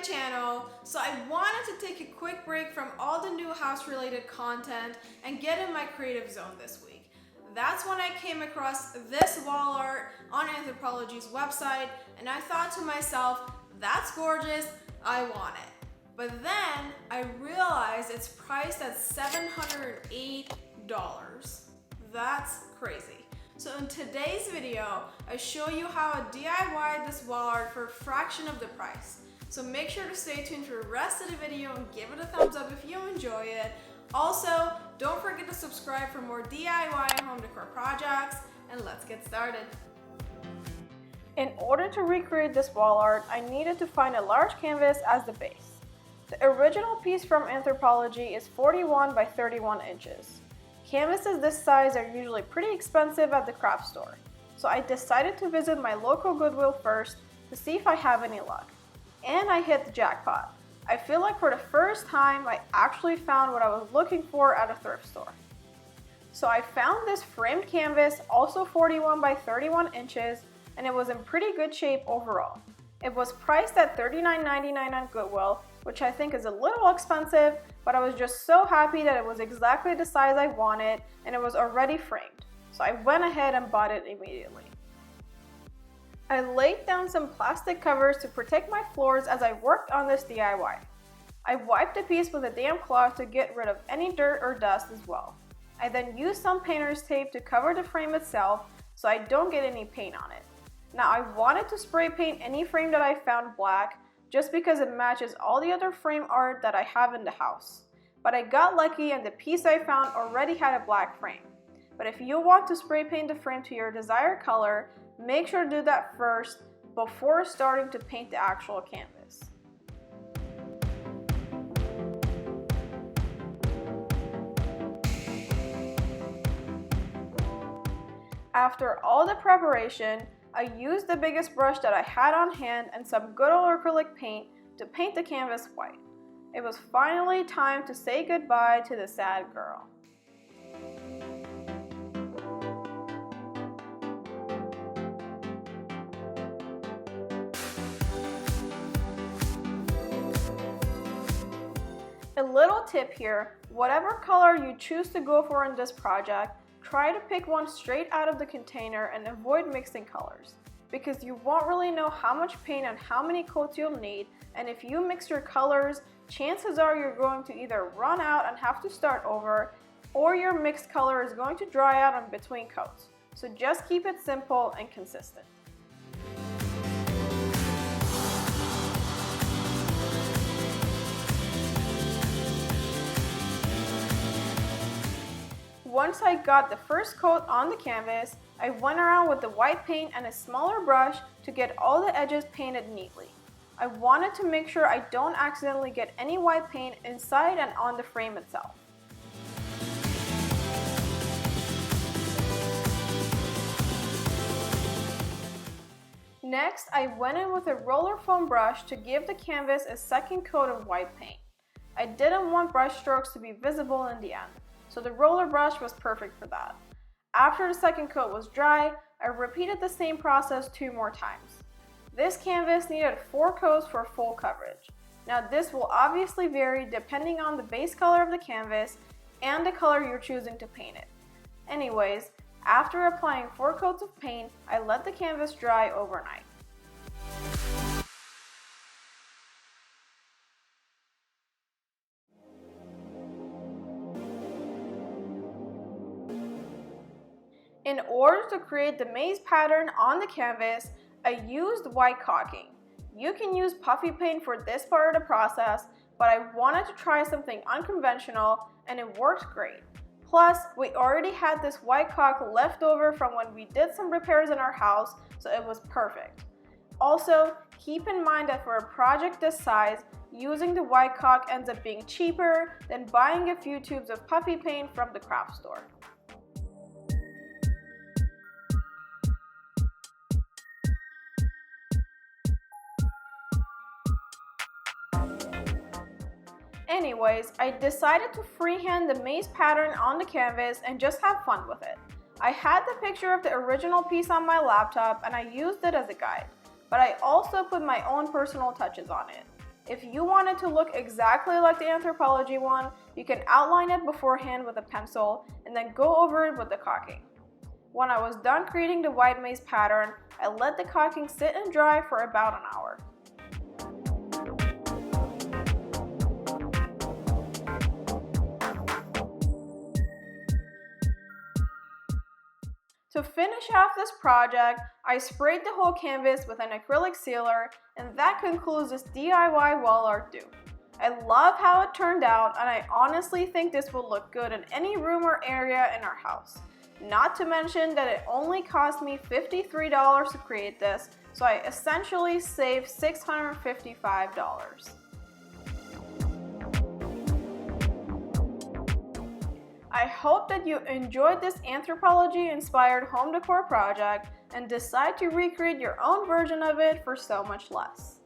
channel, so I wanted to take a quick break from all the new house related content and get in my creative zone this week. That's when I came across this wall art on Anthropologie's website, and I thought to myself, that's gorgeous, I want it. But then I realized it's priced at $708. That's crazy. So in today's video, I show you how I DIY'd this wall art for a fraction of the price. So make sure to stay tuned for the rest of the video and give it a thumbs up if you enjoy it. Also, don't forget to subscribe for more DIY and home decor projects, and let's get started. In order to recreate this wall art, I needed to find a large canvas as the base. The original piece from Anthropologie is 41 by 31 inches. Canvases this size are usually pretty expensive at the craft store, so I decided to visit my local Goodwill first to see if I have any luck. And I hit the jackpot. I feel like for the first time I actually found what I was looking for at a thrift store. So I found this framed canvas, also 41 by 31 inches, and it was in pretty good shape overall. It was priced at $39.99 on Goodwill, which I think is a little expensive, but I was just so happy that it was exactly the size I wanted and it was already framed. So I went ahead and bought it immediately. I laid down some plastic covers to protect my floors as I worked on this DIY. I wiped the piece with a damp cloth to get rid of any dirt or dust as well. I then used some painter's tape to cover the frame itself so I don't get any paint on it. Now I wanted to spray paint any frame that I found black just because it matches all the other frame art that I have in the house. But I got lucky and the piece I found already had a black frame. But if you want to spray paint the frame to your desired color, make sure to do that first before starting to paint the actual canvas. After all the preparation, I used the biggest brush that I had on hand and some good old acrylic paint to paint the canvas white. It was finally time to say goodbye to the sad girl. A little tip here, whatever color you choose to go for in this project, try to pick one straight out of the container and avoid mixing colors, because you won't really know how much paint and how many coats you'll need, and if you mix your colors, chances are you're going to either run out and have to start over, or your mixed color is going to dry out in between coats. So just keep it simple and consistent. Once I got the first coat on the canvas, I went around with the white paint and a smaller brush to get all the edges painted neatly. I wanted to make sure I don't accidentally get any white paint inside and on the frame itself. Next, I went in with a roller foam brush to give the canvas a second coat of white paint. I didn't want brush strokes to be visible in the end, so the roller brush was perfect for that. After the second coat was dry, I repeated the same process 2 more times. This canvas needed 4 coats for full coverage. Now this will obviously vary depending on the base color of the canvas and the color you're choosing to paint it. Anyways, after applying 4 coats of paint, I let the canvas dry overnight. In order to create the maze pattern on the canvas, I used white caulking. You can use puffy paint for this part of the process, but I wanted to try something unconventional and it worked great. Plus, we already had this white caulk left over from when we did some repairs in our house, so it was perfect. Also, keep in mind that for a project this size, using the white caulk ends up being cheaper than buying a few tubes of puffy paint from the craft store. Anyways, I decided to freehand the maze pattern on the canvas and just have fun with it. I had the picture of the original piece on my laptop and I used it as a guide, but I also put my own personal touches on it. If you want it to look exactly like the Anthropologie one, you can outline it beforehand with a pencil and then go over it with the caulking. When I was done creating the white maze pattern, I let the caulking sit and dry for about an hour. To finish off this project, I sprayed the whole canvas with an acrylic sealer, and that concludes this DIY wall art dupe. I love how it turned out, and I honestly think this will look good in any room or area in our house. Not to mention that it only cost me $53 to create this, so I essentially saved $655. I hope that you enjoyed this Anthropologie-inspired home decor project and decide to recreate your own version of it for so much less.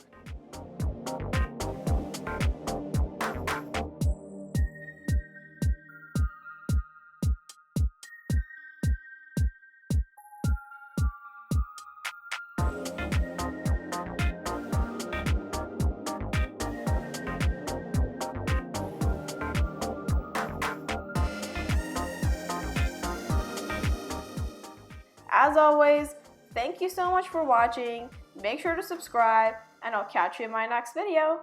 As always, thank you so much for watching. Make sure to subscribe, and I'll catch you in my next video.